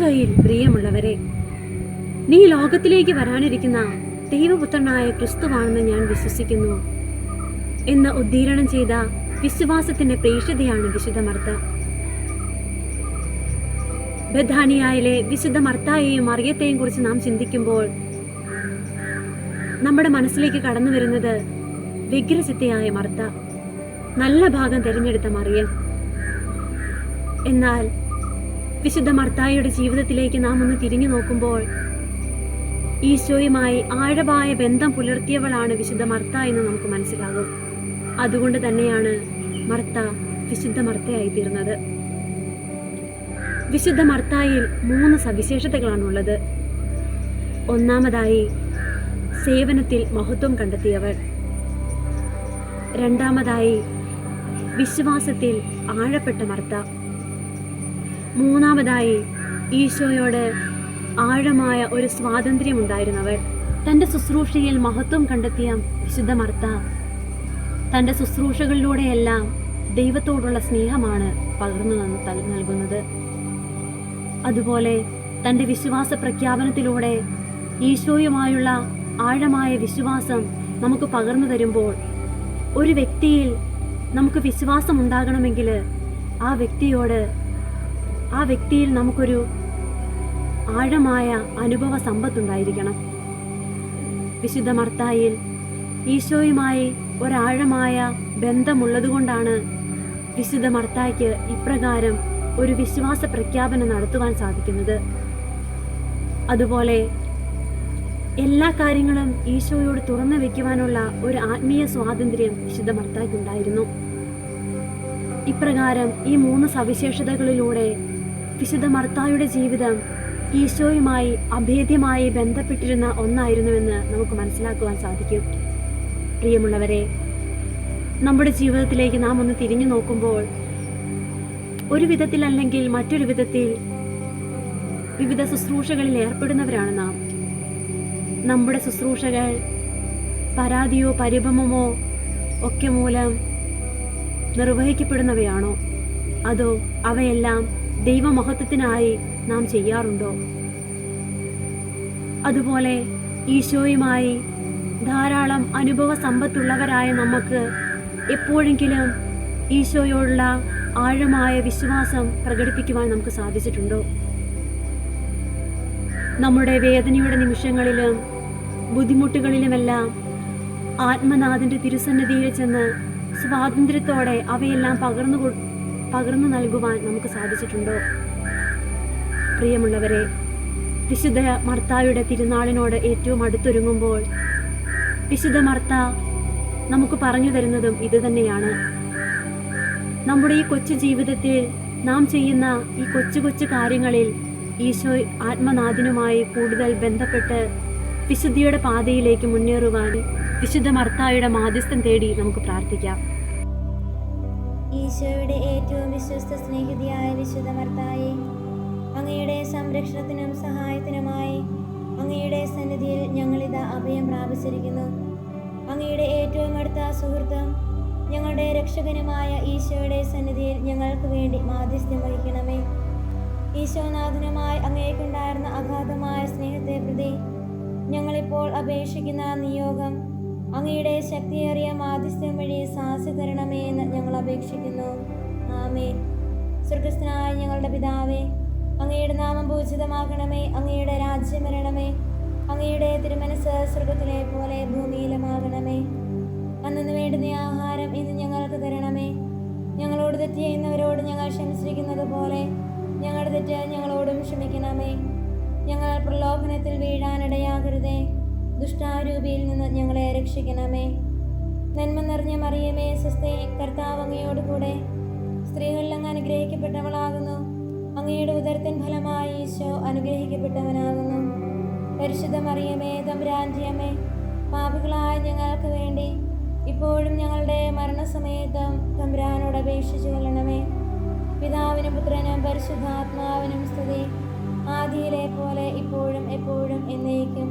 ഈശോയിൽ പ്രിയമുള്ളവരെ, നീ ലോകത്തിലേക്ക് വരാനിരിക്കുന്ന ദൈവപുത്രനായ ക്രിസ്തുവാണെന്ന് ഞാൻ വിശ്വസിക്കുന്നു എന്ന് ഉദ്ഘാടനം ചെയ്ത വിശ്വാസത്തിന്റെ പ്രേക്ഷിതയാണ് വിശുദ്ധ മർത്ത. ബഥാനിയയിലെ വിശുദ്ധ മർത്തായെയും മറിയത്തെയും കുറിച്ച് നാം ചിന്തിക്കുമ്പോൾ നമ്മുടെ മനസ്സിലേക്ക് കടന്നു വരുന്നത് വ്യഗ്രചിത്തയായ മർത്ത, നല്ല ഭാഗം തിരഞ്ഞെടുത്ത മറിയം. എന്നാൽ വിശുദ്ധ മർത്തായുടെ ജീവിതത്തിലേക്ക് നാം ഒന്ന് തിരിഞ്ഞു നോക്കുമ്പോൾ ഈശോയുമായി ആഴമായ ബന്ധം പുലർത്തിയവളാണ് വിശുദ്ധ മർത്ത എന്ന് നമുക്ക് മനസ്സിലാകും. അതുകൊണ്ട് തന്നെയാണ് മർത്ത വിശുദ്ധ മർത്തയായി തീർന്നത്. വിശുദ്ധ മർത്തായിൽ 3 സവിശേഷതകളാണുള്ളത്. ഒന്നാമതായി, സേവനത്തിൽ മഹത്വം കണ്ടെത്തിയവൾ. രണ്ടാമതായി, വിശ്വാസത്തിൽ ആഴപ്പെട്ട മർത്ത. മൂന്നാമതായി, ഈശോയോട് ആഴമായ ഒരു സ്വാതന്ത്ര്യം ഉണ്ടായിരുന്നവൾ. തൻ്റെ ശുശ്രൂഷയിൽ മഹത്വം കണ്ടെത്തിയ വിശുദ്ധ മർത്ത തൻ്റെ ശുശ്രൂഷകളിലൂടെയെല്ലാം ദൈവത്തോടുള്ള സ്നേഹമാണ് പകർന്നു നൽകുന്നത്. അതുപോലെ തൻ്റെ വിശ്വാസ പ്രഖ്യാപനത്തിലൂടെ ഈശോയുമായുള്ള ആഴമായ വിശ്വാസം നമുക്ക് പകർന്നു തരുമ്പോൾ, ഒരു വ്യക്തിയിൽ നമുക്ക് വിശ്വാസം ഉണ്ടാകണമെങ്കിൽ ആ വ്യക്തിയിൽ നമുക്കൊരു ആഴമായ അനുഭവ സമ്പത്തുണ്ടായിരിക്കണം. വിശുദ്ധ മർത്തായിൽ ഈശോയുമായി ഒരാഴമായ ബന്ധമുള്ളതുകൊണ്ടാണ് വിശുദ്ധ മർത്തായ്ക്ക് ഇപ്രകാരം ഒരു വിശ്വാസ പ്രഖ്യാപനം നടത്തുവാൻ സാധിക്കുന്നത്. അതുപോലെ എല്ലാ കാര്യങ്ങളും ഈശോയോട് തുറന്നു വയ്ക്കുവാനുള്ള ഒരു ആത്മീയ സ്വാതന്ത്ര്യം വിശുദ്ധ മർത്തായ്ക്കുണ്ടായിരുന്നു. ഇപ്രകാരം ഈ 3 സവിശേഷതകളിലൂടെ വിശുദ്ധ മർത്തായുടെ ജീവിതം ഈശോയുമായി അഭേദ്യമായി ബന്ധപ്പെട്ടിരുന്ന ഒന്നായിരുന്നുവെന്ന് നമുക്ക് മനസ്സിലാക്കുവാൻ സാധിക്കും. പ്രിയമുള്ളവരെ, നമ്മുടെ ജീവിതത്തിലേക്ക് നാം ഒന്ന് തിരിഞ്ഞു നോക്കുമ്പോൾ ഒരു വിധത്തിൽ അല്ലെങ്കിൽ മറ്റൊരു വിധത്തിൽ വിവിധ ശുശ്രൂഷകളിൽ ഏർപ്പെടുന്നവരാണ് നാം. നമ്മുടെ ശുശ്രൂഷകൾ പരാതിയോ പരിഭവമോ ഒക്കെ മൂലം നിർവഹിക്കപ്പെടുന്നവയാണോ, അതോ അവയെല്ലാം ദൈവമഹത്വത്തിനായി നാം ചെയ്യാറുണ്ടോ? അതുപോലെ ഈശോയുമായി ധാരാളം അനുഭവ സമ്പത്തുള്ളവരായ നമുക്ക് എപ്പോഴെങ്കിലും ഈശോയോടുള്ള ആഴമായ വിശ്വാസം പ്രകടിപ്പിക്കുവാൻ നമുക്ക് സാധിച്ചിട്ടുണ്ടോ? നമ്മുടെ വേദനയുടെ നിമിഷങ്ങളിലും ബുദ്ധിമുട്ടുകളിലുമെല്ലാം ആത്മനാഥന്റെ തിരുസന്നിധിയിൽ ചെന്ന് സ്വാതന്ത്ര്യത്തോടെ അവയെല്ലാം പകർന്നു നൽകുവാൻ നമുക്ക് സാധിച്ചിട്ടുണ്ടോ? പ്രിയമുള്ളവരെ, വിശുദ്ധ മർത്തായുടെ തിരുനാളിനോട് ഏറ്റവും അടുത്തൊരുങ്ങുമ്പോൾ വിശുദ്ധ മർത്ത നമുക്ക് പറഞ്ഞു തരുന്നതും ഇത് തന്നെയാണ്. നമ്മുടെ ഈ കൊച്ചു ജീവിതത്തിൽ നാം ചെയ്യുന്ന ഈ കൊച്ചു കൊച്ചു കാര്യങ്ങളിൽ ഈശോ ആത്മനാഥനുമായി കൂടുതൽ ബന്ധപ്പെട്ട് വിശുദ്ധിയുടെ പാതയിലേക്ക് മുന്നേറുവാൻ വിശുദ്ധ മർത്തായുടെ മാധ്യസ്ഥം തേടി നമുക്ക് പ്രാർത്ഥിക്കാം. ഈശോയുടെ ഏറ്റവും വിശ്വസ്ത സ്നേഹിതയായ വിശുദ്ധ മർത്തായെ, അങ്ങയുടെ സംരക്ഷണത്തിനും സഹായത്തിനുമായി അങ്ങയുടെ സന്നിധിയിൽ ഞങ്ങളിതാ അഭയം പ്രാപിച്ചിരിക്കുന്നു. അങ്ങയുടെ ഏറ്റവും അടുത്ത സുഹൃത്തും ഞങ്ങളുടെ രക്ഷകനുമായ ഈശോയുടെ സന്നിധിയിൽ ഞങ്ങൾക്ക് വേണ്ടി മാധ്യസ്ഥ്യം വഹിക്കണമേ. ഈശോനാഥനുമായി അങ്ങേക്കുണ്ടായിരുന്ന അഗാധമായ സ്നേഹത്തെ പ്രതി ഞങ്ങളിപ്പോൾ അപേക്ഷിക്കുന്ന നിയോഗം അങ്ങയുടെ ശക്തിയേറിയ മാധ്യസ്ഥ്യം വഴി സാധിച്ചു തരണമേ എന്ന് ഞങ്ങൾ അപേക്ഷിക്കുന്നു. ആമേൻ. സ്വർഗ്ഗസ്ഥനായ ഞങ്ങളുടെ പിതാവേ, അങ്ങയുടെ നാമം പൂജിതമാകണമേ. അങ്ങയുടെ രാജ്യം വരണമേ. അങ്ങയുടെ തിരുമനസ്സ് സ്വർഗ്ഗത്തിലെ പോലെ ഭൂമിയിലുമാകണമേ. അന്നു വേണ്ടുന്ന ആഹാരം ഇന്ന് ഞങ്ങൾക്ക് തരണമേ. ഞങ്ങളോട് തെറ്റ് ചെയ്യുന്നവരോട് ഞങ്ങൾ ക്ഷമിച്ചിരിക്കുന്നത് പോലെ ഞങ്ങളുടെ തെറ്റ് ഞങ്ങളോടും ക്ഷമിക്കണമേ. ഞങ്ങൾ പ്രലോഭനത്തിൽ വീഴാനിടയാകരുതേ. ദുഷ്ടാരൂപിയിൽ നിന്ന് ഞങ്ങളെ രക്ഷിക്കണമേ. നന്മ നിറഞ്ഞ മറിയമേ, സ്വസ്തി, കർത്താവ് അങ്ങയോട് കൂടെ സ്ത്രീകളിൽ അങ്ങ് അനുഗ്രഹിക്കപ്പെട്ടവളാകുന്നു. അങ്ങയുടെ ഉദരത്തിൻ ഫലമായി ഈശോ അനുഗ്രഹിക്കപ്പെട്ടവനാകുന്നു. പരിശുദ്ധ മറിയമേ, തമ്പുരാന്റെ അമ്മേ, പാപികളായ ഞങ്ങൾക്ക് വേണ്ടി ഇപ്പോഴും ഞങ്ങളുടെ മരണസമയത്തും തമ്പുരാനോട് അപേക്ഷിച്ചു കൊള്ളണമേ. പിതാവിനും പുത്രനും പരിശുദ്ധാത്മാവിനും സ്തുതി, ആദിയിലെ പോലെ ഇപ്പോഴും എപ്പോഴും എന്നേക്കും.